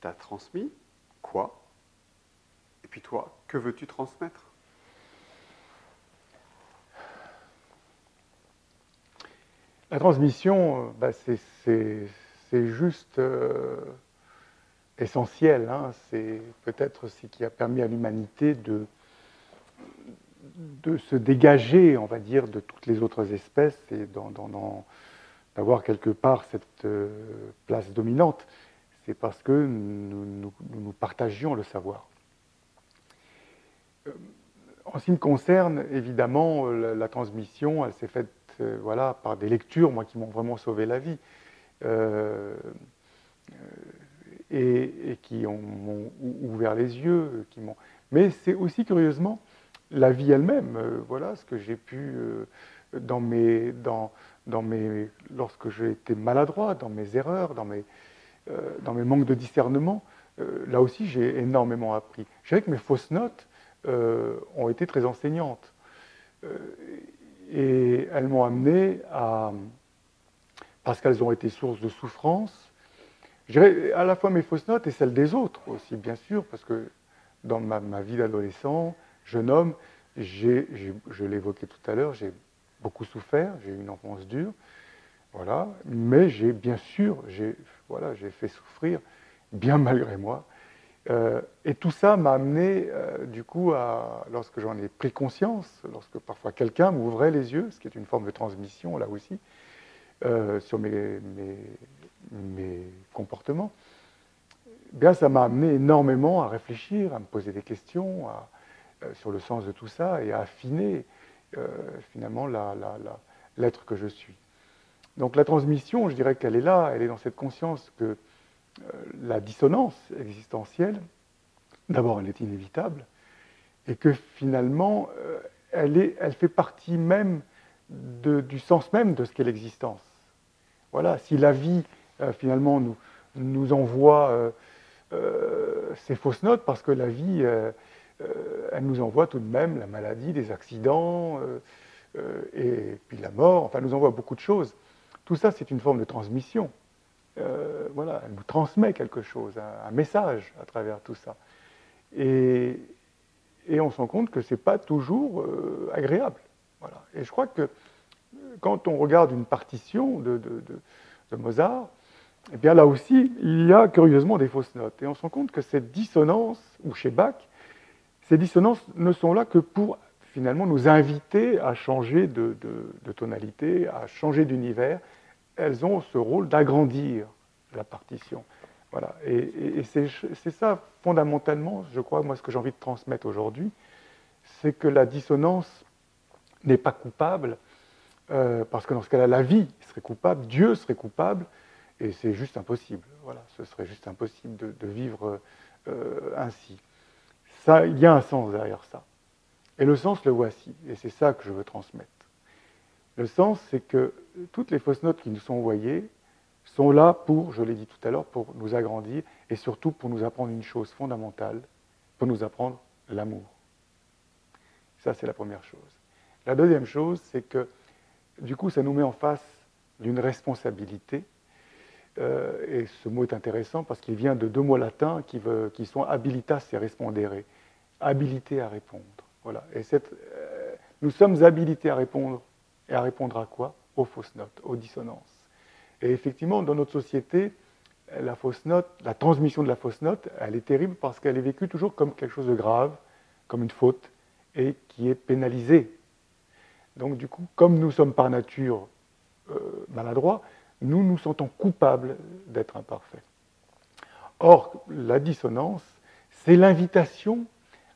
t'a transmis quoi? Et puis toi, que veux-tu transmettre? La transmission, c'est juste essentiel. Hein. C'est peut-être ce qui a permis à l'humanité de se dégager, on va dire, de toutes les autres espèces et d'avoir quelque part cette place dominante. C'est parce que nous partagions le savoir. En ce qui me concerne, évidemment, la transmission, elle s'est faite voilà, par des lectures, moi, qui m'ont vraiment sauvé la vie. Et qui m'ont ouvert les yeux. Mais c'est aussi, curieusement, la vie elle-même. Voilà ce que j'ai pu, lorsque j'ai été maladroit, dans mes erreurs, dans mes manques de discernement, là aussi, j'ai énormément appris. Je dirais que mes fausses notes ont été très enseignantes. Et elles m'ont amené à... parce qu'elles ont été source de souffrance. Je dirais à la fois mes fausses notes et celles des autres aussi, bien sûr, parce que dans ma vie d'adolescent, jeune homme, je l'évoquais tout à l'heure, j'ai beaucoup souffert, j'ai eu une enfance dure, voilà, mais bien sûr, j'ai fait souffrir, bien malgré moi. Et tout ça m'a amené, du coup, lorsque j'en ai pris conscience, lorsque parfois quelqu'un m'ouvrait les yeux, ce qui est une forme de transmission, là aussi, sur mes comportements, bien, ça m'a amené énormément à réfléchir, à me poser des questions sur le sens de tout ça et à affiner finalement l'être que je suis. Donc la transmission, je dirais qu'elle est là, elle est dans cette conscience que la dissonance existentielle, d'abord elle est inévitable, et que finalement elle fait partie même du sens même de ce qu'est l'existence. Voilà, si la vie finalement nous envoie ces fausses notes, parce que la vie, elle nous envoie tout de même la maladie, des accidents, et puis la mort, enfin, elle nous envoie beaucoup de choses. Tout ça, c'est une forme de transmission. Voilà, elle nous transmet quelque chose, un message à travers tout ça. Et on se rend compte que ce n'est pas toujours agréable. Voilà. Et je crois que quand on regarde une partition de Mozart, eh bien là aussi, il y a curieusement des fausses notes. Et on se rend compte que cette dissonance, ou chez Bach, ces dissonances ne sont là que pour finalement nous inviter à changer de tonalité, à changer d'univers. Elles ont ce rôle d'agrandir la partition. Voilà. Et c'est ça, fondamentalement, je crois, moi, ce que j'ai envie de transmettre aujourd'hui, c'est que la dissonance n'est pas coupable, parce que dans ce cas-là, la vie serait coupable, Dieu serait coupable, et c'est juste impossible. Voilà, ce serait juste impossible de vivre ainsi. Ça, il y a un sens derrière ça. Et le sens, le voici, et c'est ça que je veux transmettre. Le sens, c'est que toutes les fausses notes qui nous sont envoyées sont là pour, je l'ai dit tout à l'heure, pour nous agrandir, et surtout pour nous apprendre une chose fondamentale, pour nous apprendre l'amour. Ça, c'est la première chose. La deuxième chose, c'est que, du coup, ça nous met en face d'une responsabilité. Et ce mot est intéressant parce qu'il vient de deux mots latins qui sont habilitas et respondere, habilité à répondre. Voilà. Et nous sommes habilités à répondre, et à répondre à quoi? Aux fausses notes, aux dissonances. Et effectivement, dans notre société, la fausse note, la transmission de la fausse note, elle est terrible parce qu'elle est vécue toujours comme quelque chose de grave, comme une faute, et qui est pénalisée. Donc du coup, comme nous sommes par nature maladroits, nous nous sentons coupables d'être imparfaits. Or, la dissonance, c'est l'invitation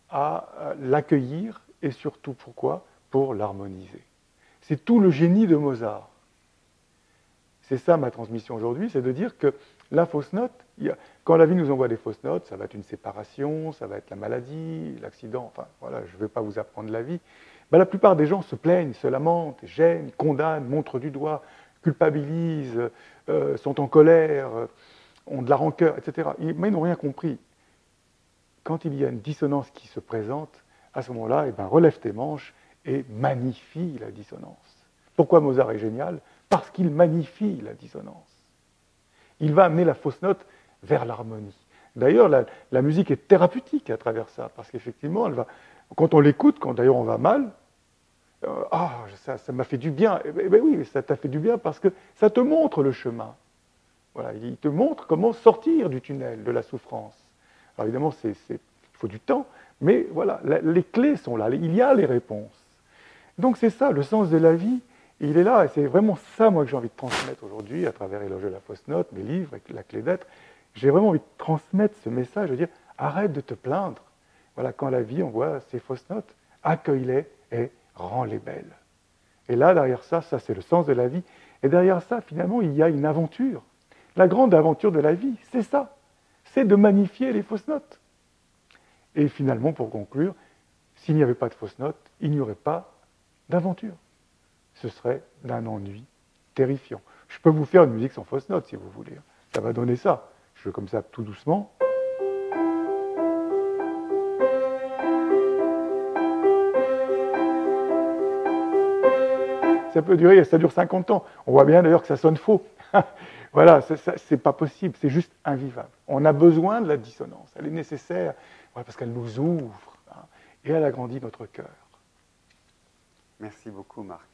à l'accueillir, et surtout pourquoi? Pour l'harmoniser. C'est tout le génie de Mozart. C'est ça ma transmission aujourd'hui, c'est de dire que la fausse note, quand la vie nous envoie des fausses notes, ça va être une séparation, ça va être la maladie, l'accident, enfin voilà, je ne vais pas vous apprendre la vie. Ben, la plupart des gens se plaignent, se lamentent, gênent, condamnent, montrent du doigt, culpabilisent, sont en colère, ont de la rancœur, etc. Mais ils n'ont rien compris. Quand il y a une dissonance qui se présente, à ce moment-là, eh ben, relève tes manches et magnifie la dissonance. Pourquoi Mozart est génial? Parce qu'il magnifie la dissonance. Il va amener la fausse note vers l'harmonie, D'ailleurs, la musique est thérapeutique à travers ça, parce qu'effectivement, quand on l'écoute, quand d'ailleurs on va mal, ça m'a fait du bien. Ben oui, ça t'a fait du bien parce que ça te montre le chemin. Voilà, il te montre comment sortir du tunnel, de la souffrance. Alors évidemment, il faut du temps, mais voilà, les clés sont là, il y a les réponses. Donc c'est ça, le sens de la vie, il est là, et c'est vraiment ça, moi, que j'ai envie de transmettre aujourd'hui, à travers Éloge de la fausse note, mes livres, avec la clé d'être. J'ai vraiment envie de transmettre ce message, de dire, arrête de te plaindre. Voilà, quand la vie envoie ses fausses notes, accueille-les et rends-les belles. Et là, derrière ça c'est le sens de la vie, et derrière ça, finalement, il y a une aventure. La grande aventure de la vie, c'est ça, c'est de magnifier les fausses notes. Et finalement, pour conclure, s'il n'y avait pas de fausses notes, il n'y aurait pas d'aventure. Ce serait d'un ennui terrifiant. Je peux vous faire une musique sans fausses notes, si vous voulez. Ça va donner ça. Je fais comme ça, tout doucement. Ça peut durer, ça dure 50 ans. On voit bien d'ailleurs que ça sonne faux. Voilà, c'est pas possible, c'est juste invivable. On a besoin de la dissonance, elle est nécessaire, parce qu'elle nous ouvre, et elle agrandit notre cœur. Merci beaucoup, Marc.